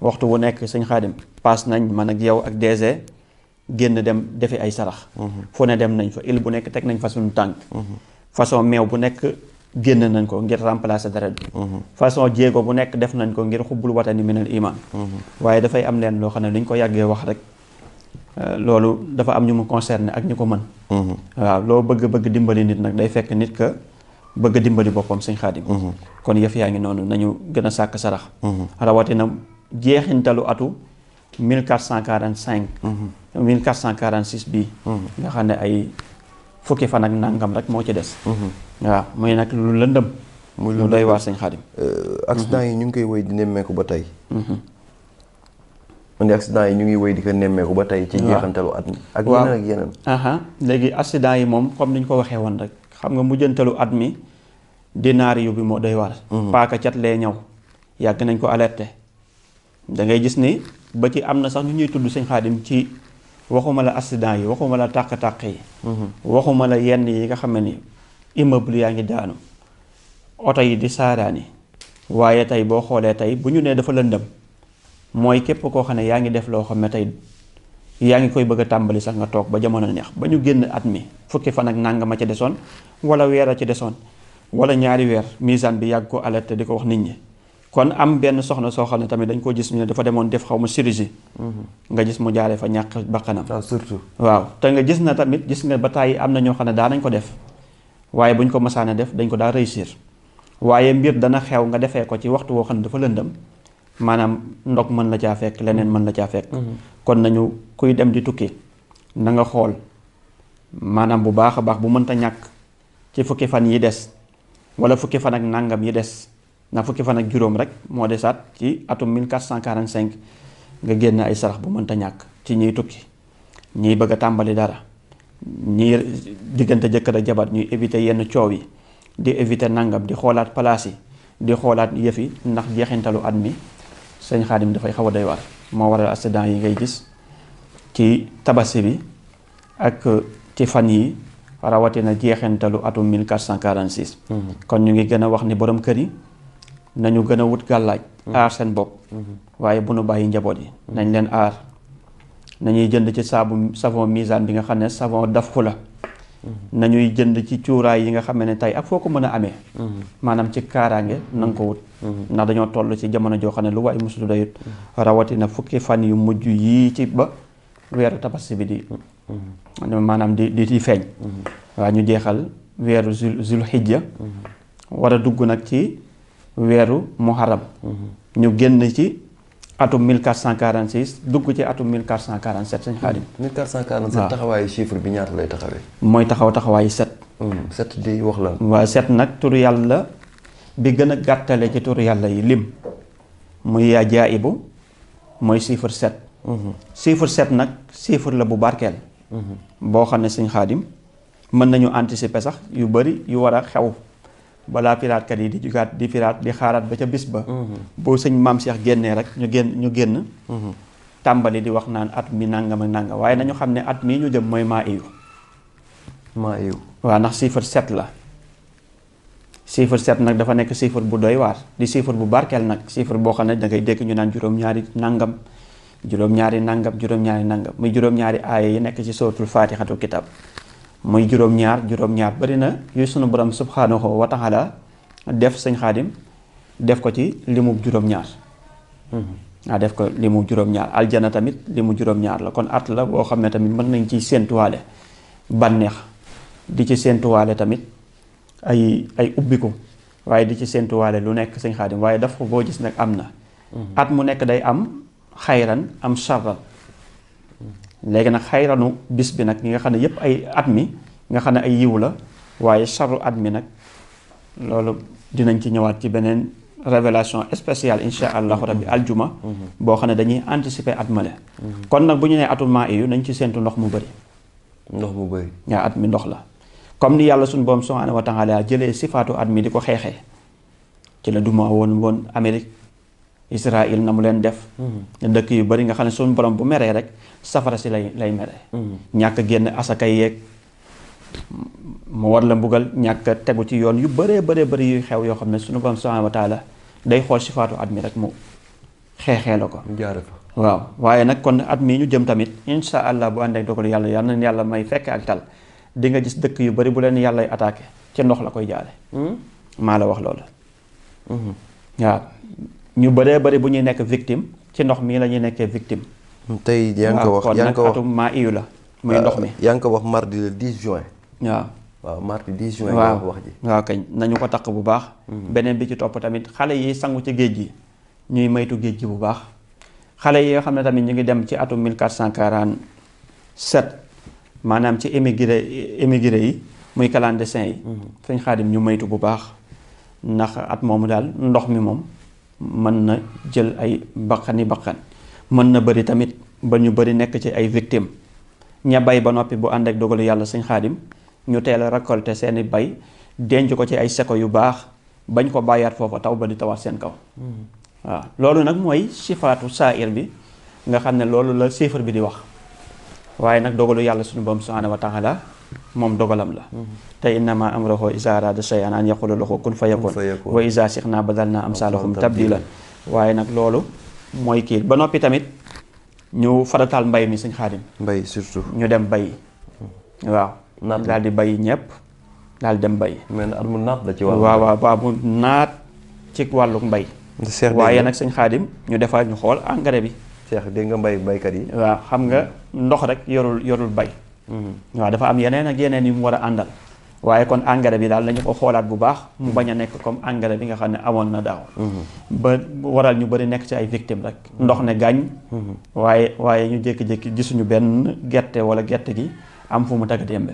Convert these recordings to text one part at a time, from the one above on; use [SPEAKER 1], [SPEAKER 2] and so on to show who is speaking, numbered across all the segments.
[SPEAKER 1] waxtu wu nekk sëñ Xaadim paas nañ man ak yow ak DG génn dem defi ay sarax fu ne dem nañ fa il bu nekk teg nañ fa suñu tànk façon meew bu nekk génn nañ ko ngir remplacer deret bi façon jéego bu nekk def nañ ko ngir xubbul watani minal iman waaye dafay am leen loo xam ne li ñu ko yàggee wax rek loolu dafa am ñu mu concerné ak ñu ko mën waaw loo bëgg dimbali nit nag day fekk nit ka bëgg dimbali boppam sëñ Xaadim kon yëf yaa ngi noonu nañu gën a sàkk sarax rawatina jeexintalu atu 1445 1446 bii nga xam ne ay fukki fan ak nangam rek moo ci des waaw muy nag lu lëndëm muy lu doy waar sëñ Xaadim
[SPEAKER 2] accident yi ñu ngi koy wéy di nemmeeku ba tey man accident yi ñu ngi wéy di ko nemmeeku ba tey ci jeexantalu at mi ak yeneen ak yeneen
[SPEAKER 1] léegi accident yi moom comme ni ñu ko waxee woon rek xam nga mujjantalu at mi dinaari yu bi moo doy waar paaka cat lee ñëw yàgg nañ ko alerté da ngay gis ni ba ci am na sax ñu ñuy tudd sëñ Xaadim ci waxuma la accident yi waxuma la tàq-tàq yi waxuma la yenn yi nga xam ne ni immeuble yaa ngi daanu oto yi di saaraani waaye tey boo xoolee tey bu ñu nee dafa lëndëm mooy képp koo xam ne yaa ngi def loo xam ne tey yaa ngi koy bëgg a tàmbali sax nga toog ba jamono neex ba ñu génn at mi fukki fan ak nangam a ci desoon wala weer a ci desoon wala ñaari weer misaan bi yàgg ko alerté di ko wax nit ñi kon am benn soxna soo xam ne tamit dañ ko gis ñu ne dafa demoon def xaw ma chirurgie nga gis mu jaaree fa ñàkk bakkanam
[SPEAKER 2] surtout
[SPEAKER 1] waaw te nga gis na tamit gis nga ba tàyyi am na ñoo xam ne daa nañ ko def waaye buñ ko masaane def dañ ko daa réussir waaye mbir dana xew nga defee ko ci waxtu woo xam ne dafa lëndëm maanaam ndog mën la caa fekk leneen mën la caa fekk kon nañu kuy dem di tukki na nga xool maanaam bu baax a baax bu mënta ñàkk ci fukki fan yi des wala fukki fan ak nangam yi des na fukki fan ak juróom rek moo desaat ci atum 1445 nga génn ay sarax bu mënta ñàkk ci ñiy tukki ñiy bëgg a tàmbali dara ñiy diggante jëkkër ak jabar ñuy éviter yenn coow yi di éviter nangam di xoolaat place yi di xoolaat yëf yi ndax jeexintalu at mi sëñ Xaadim dafay xaw a doy waar moo waral accident yi ngay gis ci tabaski bi ak ci fan yi rawatina jeexintalu atum 1446 kon ñu ngi gën a wax ni borom kër yi nañu gën a wut gàllaaj aar seen bopp waaye bu nu bàyyi njaboot yi nañ leen aar nañuy jënd ci savon misaan bi nga xam ne savon daf la nañuy jënd ci cuuraay yi nga xam ne tey ak foo ko mën a amee maanaam ci kaaraange na nga ko wut ndax dañoo toll ci jamono joo xam ne lu waay musul doyut rawatina fukki fan yu mujj yii ci ba weeru tabaski bi di maanaam di feeñ waaw ñu jeexal weeru zul xijja war a dugg nag ci weeru muharram ñu génn ci atum 1446 dugg ci atum 1447 sëñ Xaadim
[SPEAKER 2] 1447 taxawaayu chiffre bi ñaata lay taxawee
[SPEAKER 1] mooy taxawaayu 7
[SPEAKER 2] 7 di wax la
[SPEAKER 1] waaw 7 nag turu yàlla bi gën a gàttale ci turu yàlla yi lim muy yaa jaayibu mooy chiffre 7 chiffre 7 nag chiffre la bu barkeel boo xam ne sëñ Xaadim mën nañu anticiper sax yu bari yu war a xew balaa piraatkat yi di jugaat di piraat di xaaraat ba ca bis ba boo sëñ maam Cheikh génnee rek ñu génn tàmbali di wax naan at mi nangam ak nangam waaye nañu xam ne at mii ñu jëm mooy maa iyu waaw ndax chiffre 7 la chiffre 7 nag dafa nekk chiffre bu doy waar di chiffre bu barkeel nag chiffre boo xam ne da ngay dégg ñu naan juróom-ñaari nangam juróom-ñaari nangam muy juróom-ñaari aaya yi nekk ci suratul faatixatul kitab muy juróom-ñaar bari na yu sunu borom subhanahu wa taala def sëñ Xaadim def ko ci limu juróom-ñaar waaw def ko limu juróom-ñaar aljana tamit limu juróom-ñaar la kon at la boo xam ne tamit mën nañ ci séentuwaale bànneex di ci séentuwaale tamit ay ubbiku waaye di ci séentuwaale lu nekk sëñ Xaadim waaye daf ko boo gis nag am na at mu nekk day am xayran am sarran léegi nag xayranu bis bi nag ñi nga xam ne yépp ay at mi nga xam ne ay yiw la waaye sarru at mi nag loolu dinañ ci ñëwaat ci beneen révélation spéciale insha allahu rabbi aljuma boo xam ne dañuy anticiper at male kon nag bu ñu nee atul maa iyu nañ ci séentu ndox mu bëri waaw at mi ndox la comme ni yàlla suñu borom subhanahu wa taala jëlee sifaatu at mi di ko xeexee ci la duma woon Amérique Israël na mu leen def dëkk yu bari nga xam ne suñu borom bu meree rek safara si lay mere ñàkk génn asaka yeeg mu war la mbugal ñàkk tegu ci yoon yu bëree bari yuy xew yoo xam ne suñu borom subhanahu wa taala day xool sifaatu at mi rek mu xeexee la ko.
[SPEAKER 2] jaare fa.
[SPEAKER 1] waaw waaye nag kon at mii ñu jëm tamit insha allah bu ànd ak dogalu yàlla yal na yàlla may fekk ak tal di nga gis dëkk yu bari bu leen yàllay attaqué ci ndox la koy jaare maa la wax loolu. waaw ñu bëree bëri bu ñuy nekk victime ci ndox mii la ñuy nekkee victime.
[SPEAKER 2] tey yaa ngi ko wax
[SPEAKER 1] kon nag atum maa iyu la muy ndox mi.
[SPEAKER 2] yaa ngi ko wax mardi le 10 juin.
[SPEAKER 1] waaw
[SPEAKER 2] mardi 10 juin.
[SPEAKER 1] waaw
[SPEAKER 2] wax ji.
[SPEAKER 1] waaw kañ nañu ko takk bu baax. beneen bi ci topp tamit xale yi sangu ci géej gi ñuy maytu géej gi bu baax. xale yi nga xam ne tamit ñu ngi dem ci atum 1447 maanaam ci émigré yi muy clandestin yi. sëñ Xaadim ñu maytu bu baax ndax at moomu daal ndox mi moom mën na jël ay bakkan mën na bëri tamit ba ñu bëri nekk ci ay victimes ña bay ba noppi bu ànd ak dogalu yàlla sëñ Xaadim ñu teel a récolter seeni bay denc ko ci ay seko yu baax bañ ko bàyyaat foofa taw ba di tawaat seen kaw. waaw loolu nag mooy sifaatu saa'ir bi nga xam ne loolu la chiffre bi di wax waaye nag dogalu yàlla suñu borom subhaanahu wa taala moom dogalam la. te innama amruhu izaa araada shay'an an yaqula lahu kun fayakun wa izaa shi'naa badalnaa amsaalahum tabdiila waaye nag loolu mooy kii ba noppi tamit ñu farataal mbay mi sëñ Xaadim.
[SPEAKER 2] mbay surtout
[SPEAKER 1] ñu dem bay. waaw daal di bay ñëpp daal dem bay.
[SPEAKER 2] mais at mu naat la ci wàllu.
[SPEAKER 1] waaw mu naat ci wàllu mbay. waaye nag sëñ Xaadim ñu defaat ñu xool engrais bi.
[SPEAKER 2] Cheikh dégg nga baykat yi.
[SPEAKER 1] waaw xam nga ndox rek yorul bay. waaw dafa am yeneen ak yeneen yu mu war a àndal. waaye kon engrais bi daal nañu ko xoolaat bu baax mu bañ a nekk comme engrais bi nga xam ne amoon na daaw. ba waral ñu bëri nekk ci ay victimes rek. ndox ne gàññ. waaye ñu jékki-jékki gisuñu benn gerte wala gerte gi am fu mu tagga témbe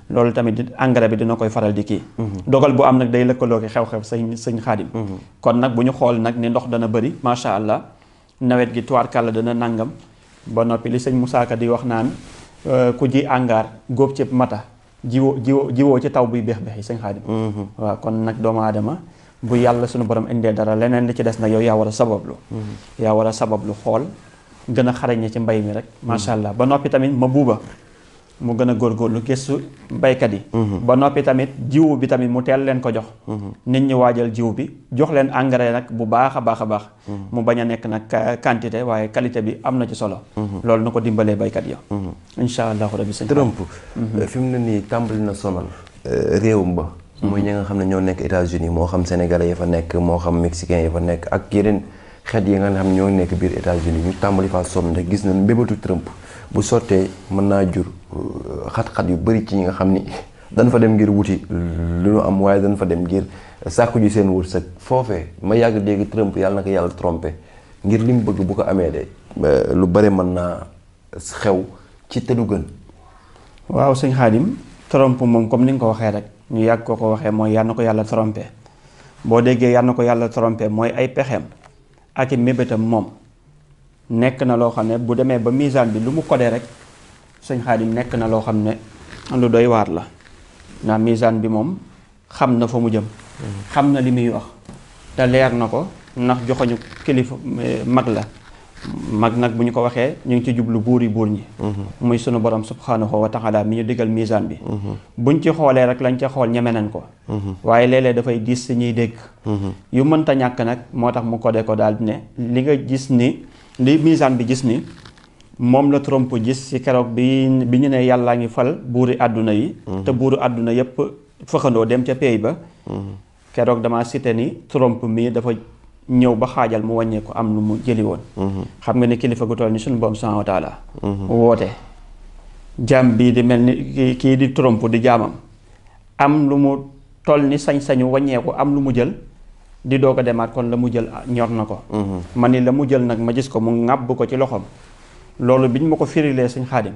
[SPEAKER 1] loolu tamit engrais bi dina koy faral di kii. dogal bu am nag day lëkkaloo ki xew-xew sëñ Xaadim. kon nag bu ñu xool nag ni ndox dana bëri macha allah nawet gi tubaarkàlla dana nangam ba noppi li sëñ Moussa Ka di wax naan ku ji angaar góob ci mata. jiwoo ci taw buy beex yi sëñ Xaadim. waaw kon nag doomu aadama bu yàlla suñu borom indee dara leneen li ci des nag yow yaa war a sabablu. yaa war a sabablu xool gën a xarañe ci mbay mi rek. macha allah ba noppi tamit ma buuba mu gën a góorgóorlu gëstu baykat yi. ba noppi tamit jiwu bi tamit mu teel leen ko jox. nit ñi waajal jiw bi jox leen engrais nag bu baax a baax a baax. mu bañ a nekk nag quantité waaye qualité bi am na ci solo. loolu na ko dimbalee baykat ya. incha allahu rabi sëñ
[SPEAKER 2] Trump fi mu ne nii tàmbali na sonal réewum ba. mooy ñi nga xam ne ñoo nekk États-Unis moo xam sénégalais yi fa nekk moo xam mexicain yi fa nekk ak yeneen xeet yi nga xam ñoo nekk biir États-Unis ñu tàmbali faa sonn rek gis nañ mbébatu Trump bu sottee mën naa jur xat-xat yu bari ci ñi nga xam ni dañ fa dem ngir wuti lu ñu am waaye dañ fa dem ngir sàkku ji seen wërsëg foofee ma yàgg dégg Trump yàlla na ko yàlla trompé ngir li mu bëgg bu ko amee de lu bari mën naa xew ci te du gën.
[SPEAKER 1] waaw sëñ Xaadim Trump moom comme ni nga ko waxee rek ñu yàgg ko waxee mooy yàlla na ko yàlla trompé boo déggee yàlla na ko yàlla trompé mooy ay pexeem ak i mébétam moom nekk na loo xam ne bu demee ba misaan bi lu mu codé rek sëñ Xaadim nekk na loo xam ne lu doy waar la ndax misaan bi moom xam na fa mu jëm. xam na li muy wax te leer na ko ndax joxoñu kilifa mag la mag nag bu ñu ko waxee ñu ngi ci jublu buur ñi. muy sunu borom subhanahu wa taala mi ñu digal misaan bi. buñ ci xoolee rek lañ ca xool ñeme nañ ko. waaye léeg-léeg dafay diis si ñuy dégg. yu mënta ñàkk nag moo tax mu codé ko daal di ne li nga gis ni li misaan bi gis ni moom la Trump gis ci keroog bi ñu ne yàllaa ngi fal buuri àdduna yi. te buuru àdduna yépp fëxandoo dem ca pays ba. keroog dama cité ni Trump mii dafa ñëw ba xaajal mu wàññee ko am lu mu jëli woon. xam nga ni kilifa gu toll ni suñu borom subhanahu wa taala woote jaam bii di mel ni kii di Trump di jaamam am lu mu toll ni sañ-sañu wàññeeku am lu mu jël di doog a demaat kon la mu jël ñor na ko. ma ni la mu jël nag ma gis ko mu ŋàbb ko ci loxoom loolu biñ ma ko firilee sëñ Xaadim.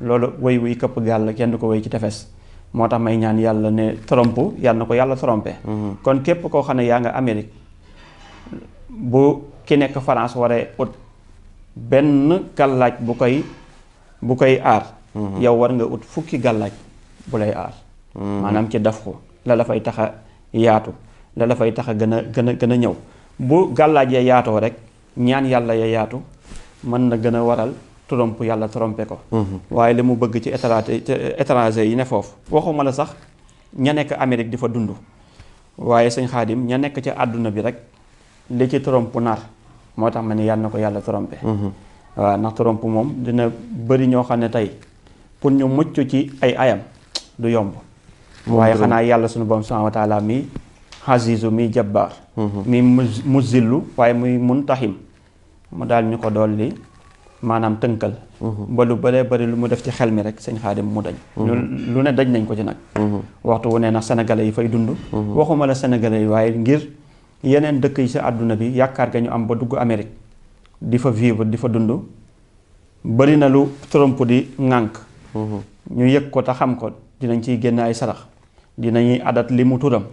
[SPEAKER 1] loolu wéy wuy këpp gàll kenn du ko wéy ci tefes. moo tax may ñaan yàlla ne Trump yàlla na ko yàlla trompé. kon képp koo xam ne yaa nga Amérique bu ki nekk France waree ut benn gàllaaj bu koy aar. yow war nga ut fukki gàllaaj bu lay aar. maanaam ci daf ko la la fay tax a yaatu la la fay tax a gën a ñëw bu gàllaaj ya yaatoo rek ñaan yàlla ya yaatu mën na gën a waral Trump yàlla trompé ko. waaye li mu bëgg ci étranger yi ne foofu waxuma la sax ña nekk Amérique di fa dund waaye sëñ Xaadim ña nekk ci àdduna bi rek li ci Trump nar moo tax ma ne yàlla na ko yàlla trompé. waaw ndax trompe moom dina bëri ñoo xam ne tey pour ñu mucc ci ay ayam du yomb. waaye xanaa yàlla sunu borom subhanahu wa taala mi xasiisu mi jabbaar. mi mu zillu waaye muy muntaxim mu daal ñu ko dolli maanaam tënkal. ba lu bëree bëri lu mu def ci xel mi rek sëñ Xaadim mu dañ. lu ne daj nañ ko ci nag. waxtu wu ne nag sénégalais yi fay dund. waxuma la sénégalais yi waaye ngir yeneen dëkk yi sa àdduna bi yaakaar ga ñu am ba dugg Amérique di fa vivre di fa dund bëri na lu Trump di ŋànk. ñu yëg ko te xam ko dinañ ciy génn ay sarax dinañuy adat li mu turam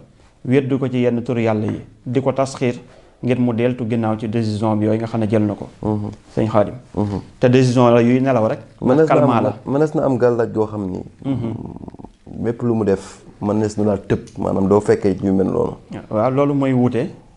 [SPEAKER 1] weddu ko ci yenn tur yàlla yi di ko tasxiir ngir mu deltu ginnaaw ci décision bi yooyu nga xam ne jël na ko. sëñ Xaadim. te décision la yuy nelaw rek. kalmaa la
[SPEAKER 2] mënees na am gàllaaj goo xam ni. mépp lu mu def mënees na laa tëb maanaam doo fekkee ñu mel noonu.
[SPEAKER 1] waaw loolu mooy wuute